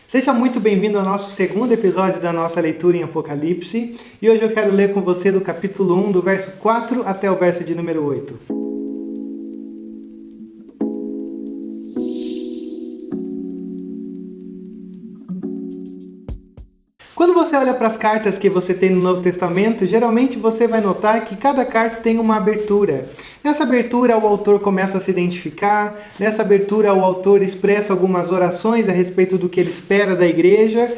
Seja muito bem-vindo ao nosso segundo episódio da nossa leitura em Apocalipse. E hoje eu quero ler com você do capítulo 1, do verso 4 até o verso de número 8. Quando você olha para as cartas que você tem no Novo Testamento, geralmente você vai notar que cada carta tem uma abertura. Nessa abertura o autor começa a se identificar, nessa abertura o autor expressa algumas orações a respeito do que ele espera da igreja,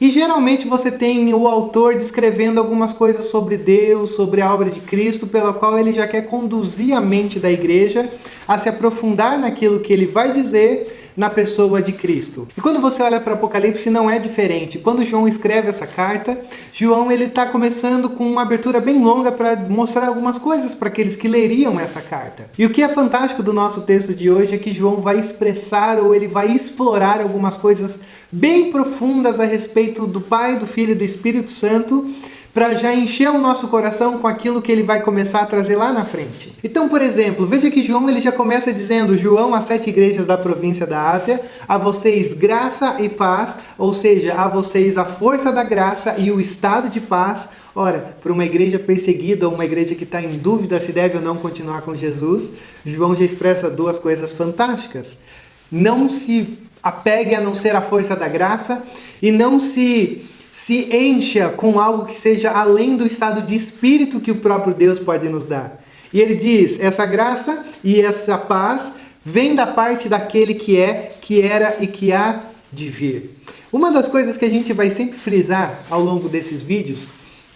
e geralmente você tem o autor descrevendo algumas coisas sobre Deus, sobre a obra de Cristo, pela qual ele já quer conduzir a mente da igreja a se aprofundar naquilo que ele vai dizer na pessoa de Cristo. E quando você olha para Apocalipse não é diferente. Quando João escreve essa carta, João ele está começando com uma abertura bem longa para mostrar algumas coisas para aqueles que leriam essa carta. E o que é fantástico do nosso texto de hoje é que João vai expressar ou ele vai explorar algumas coisas bem profundas a respeito do Pai, do Filho e do Espírito Santo, para já encher o nosso coração com aquilo que ele vai começar a trazer lá na frente. Então, por exemplo, veja que João ele já começa dizendo: João às 7 igrejas da província da Ásia, a vocês graça e paz, ou seja, a vocês a força da graça e o estado de paz. Ora, para uma igreja perseguida ou uma igreja que está em dúvida se deve ou não continuar com Jesus, João já expressa duas coisas fantásticas. Não se apegue a não ser a força da graça e não se encha com algo que seja além do estado de espírito que o próprio Deus pode nos dar. E ele diz, essa graça e essa paz vem da parte daquele que é, que era e que há de vir. Uma das coisas que a gente vai sempre frisar ao longo desses vídeos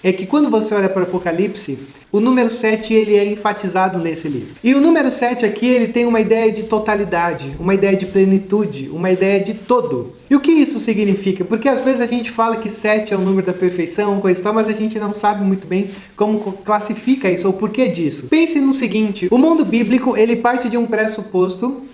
é que quando você olha para o Apocalipse, o número 7 ele é enfatizado nesse livro. E o número 7 aqui ele tem uma ideia de totalidade, uma ideia de plenitude, uma ideia de todo. E o que isso significa? Porque às vezes a gente fala que 7 é o número da perfeição, coisa e tal, mas a gente não sabe muito bem como classifica isso ou por que disso. Pense no seguinte, o mundo bíblico ele parte de um pressuposto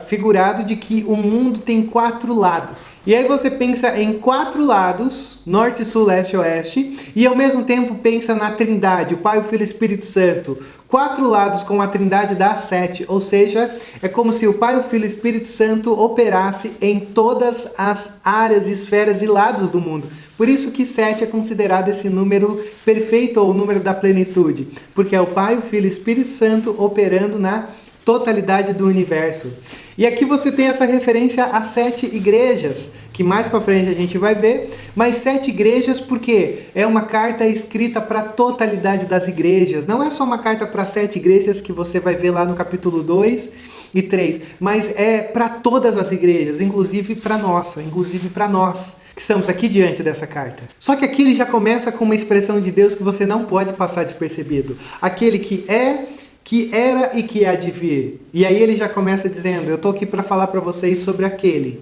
figurado de que o mundo tem 4 lados. E aí você pensa em 4 lados, norte, sul, leste e oeste, e ao mesmo tempo pensa na Trindade, o Pai, o Filho e o Espírito Santo. 4 lados com a Trindade dá 7, ou seja, é como se o Pai, o Filho e o Espírito Santo operasse em todas as áreas, esferas e lados do mundo. Por isso que 7 é considerado esse número perfeito ou o número da plenitude, porque é o Pai, o Filho e o Espírito Santo operando na totalidade do universo. E aqui você tem essa referência a 7 igrejas, que mais para frente a gente vai ver, mas 7 igrejas porque é uma carta escrita para a totalidade das igrejas. Não é só uma carta para 7 igrejas que você vai ver lá no capítulo 2 e 3, mas é para todas as igrejas, inclusive para nossa, inclusive para nós que estamos aqui diante dessa carta. Só que aqui ele já começa com uma expressão de Deus que você não pode passar despercebido. Aquele que é, que era e que há de vir. E aí ele já começa dizendo, eu estou aqui para falar para vocês sobre aquele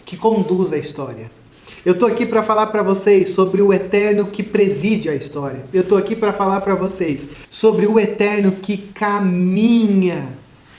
que conduz a história. Eu estou aqui para falar para vocês sobre o eterno que preside a história. Eu estou aqui para falar para vocês sobre o eterno que caminha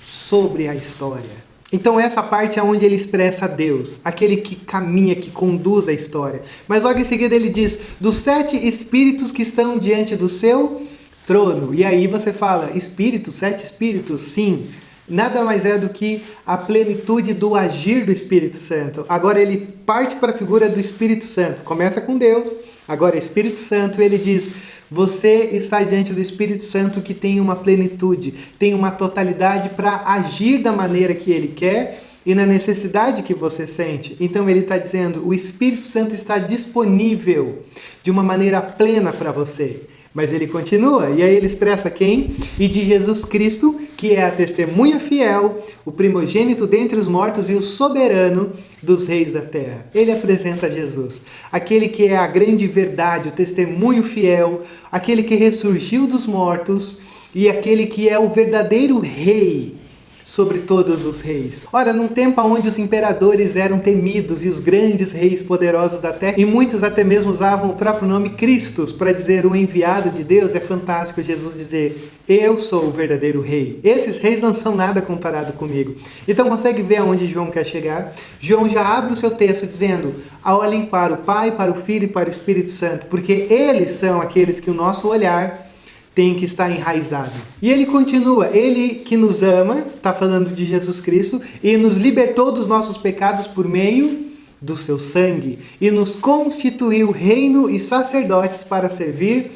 sobre a história. Então essa parte é onde ele expressa Deus, aquele que caminha, que conduz a história. Mas logo em seguida ele diz, dos 7 espíritos que estão diante do seu trono. E aí você fala, espíritos, 7 espíritos? Sim. Nada mais é do que a plenitude do agir do Espírito Santo. Agora ele parte para a figura do Espírito Santo. Começa com Deus, agora é Espírito Santo. Ele diz, você está diante do Espírito Santo que tem uma plenitude, tem uma totalidade para agir da maneira que ele quer e na necessidade que você sente. Então ele está dizendo, o Espírito Santo está disponível de uma maneira plena para você. Mas ele continua, e aí ele expressa quem? E de Jesus Cristo, que é a testemunha fiel, o primogênito dentre os mortos e o soberano dos reis da terra. Ele apresenta Jesus, aquele que é a grande verdade, o testemunho fiel, aquele que ressurgiu dos mortos e aquele que é o verdadeiro rei sobre todos os reis. Ora, num tempo onde os imperadores eram temidos e os grandes reis poderosos da terra, e muitos até mesmo usavam o próprio nome Cristos para dizer o enviado de Deus, é fantástico Jesus dizer, eu sou o verdadeiro rei. Esses reis não são nada comparado comigo. Então consegue ver aonde João quer chegar? João já abre o seu texto dizendo, olhem para o Pai, para o Filho e para o Espírito Santo, porque eles são aqueles que o nosso olhar tem que estar enraizado. E ele continua, ele que nos ama, está falando de Jesus Cristo, e nos libertou dos nossos pecados por meio do seu sangue e nos constituiu reino e sacerdotes para servir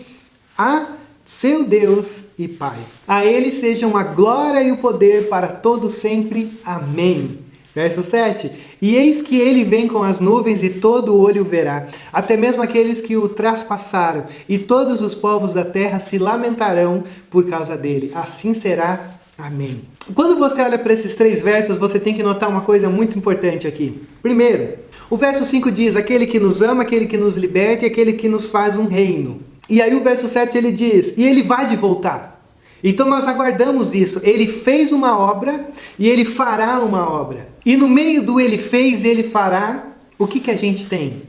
a seu Deus e Pai. A Ele sejam a glória e o poder para todo sempre. Amém. Verso 7. E eis que ele vem com as nuvens e todo olho verá, até mesmo aqueles que o traspassaram, e todos os povos da terra se lamentarão por causa dele. Assim será. Amém. Quando você olha para esses 3 versos, você tem que notar uma coisa muito importante aqui. Primeiro, o verso 5 diz, aquele que nos ama, aquele que nos liberta e aquele que nos faz um reino. E aí o verso 7 ele diz, e ele vai de voltar. Então nós aguardamos isso. Ele fez uma obra e ele fará uma obra. E no meio do ele fez e ele fará, o que a gente tem?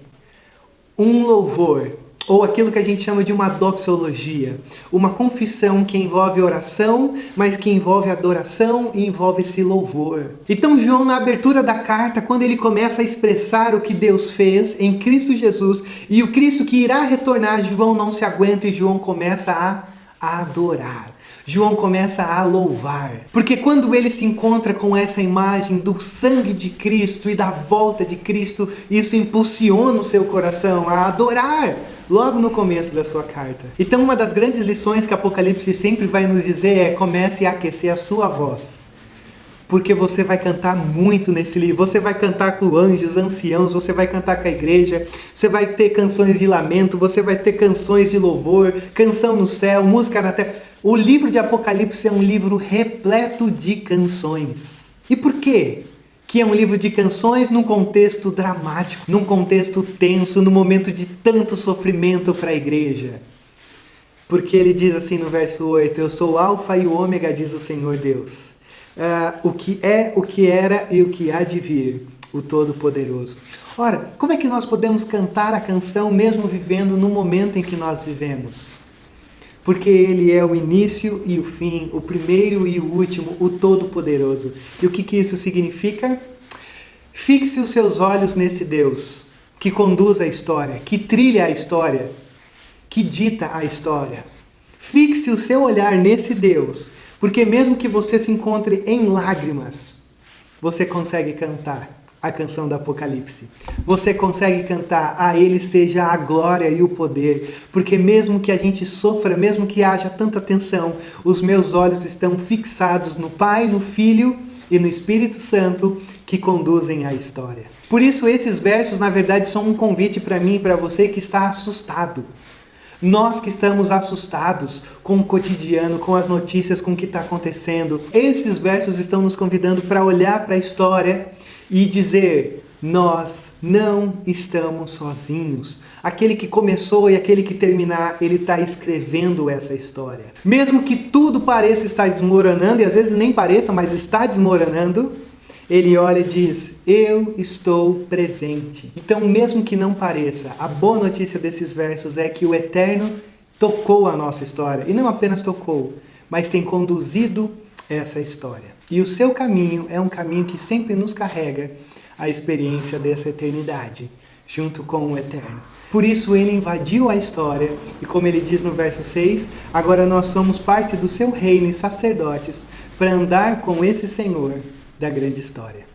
Um louvor, ou aquilo que a gente chama de uma doxologia. Uma confissão que envolve oração, mas que envolve adoração e envolve esse louvor. Então João, na abertura da carta, quando ele começa a expressar o que Deus fez em Cristo Jesus e o Cristo que irá retornar, João não se aguenta e João começa a adorar. João começa a louvar, porque quando ele se encontra com essa imagem do sangue de Cristo e da volta de Cristo, isso impulsiona o seu coração a adorar, logo no começo da sua carta. Então uma das grandes lições que Apocalipse sempre vai nos dizer é: comece a aquecer a sua voz. Porque você vai cantar muito nesse livro, você vai cantar com anjos, anciãos, você vai cantar com a igreja, você vai ter canções de lamento, você vai ter canções de louvor, canção no céu, música na terra. O livro de Apocalipse é um livro repleto de canções. E por quê? Que é um livro de canções num contexto dramático, num contexto tenso, num momento de tanto sofrimento para a igreja. Porque ele diz assim no verso 8, eu sou o Alfa e o Ômega, diz o Senhor Deus. O que é, o que era e o que há de vir, o Todo-Poderoso. Ora, como é que nós podemos cantar a canção mesmo vivendo no momento em que nós vivemos? Porque Ele é o início e o fim, o primeiro e o último, o Todo-Poderoso. E o que isso significa? Fixe os seus olhos nesse Deus que conduz a história, que trilha a história, que dita a história. Fixe o seu olhar nesse Deus, porque mesmo que você se encontre em lágrimas, você consegue cantar a canção do Apocalipse. Você consegue cantar, a Ele seja a glória e o poder, porque mesmo que a gente sofra, mesmo que haja tanta tensão, os meus olhos estão fixados no Pai, no Filho e no Espírito Santo que conduzem a história. Por isso esses versos, na verdade, são um convite para mim e para você que está assustado. Nós que estamos assustados com o cotidiano, com as notícias, com o que está acontecendo, esses versos estão nos convidando para olhar para a história e dizer, nós não estamos sozinhos. Aquele que começou e aquele que terminar, ele está escrevendo essa história. Mesmo que tudo pareça estar desmoronando, e às vezes nem pareça, mas está desmoronando, ele olha e diz, eu estou presente. Então, mesmo que não pareça, a boa notícia desses versos é que o Eterno tocou a nossa história. E não apenas tocou, mas tem conduzido essa história. E o seu caminho é um caminho que sempre nos carrega a experiência dessa eternidade, junto com o Eterno. Por isso ele invadiu a história, e como ele diz no verso 6, agora nós somos parte do seu reino e sacerdotes para andar com esse Senhor da grande história.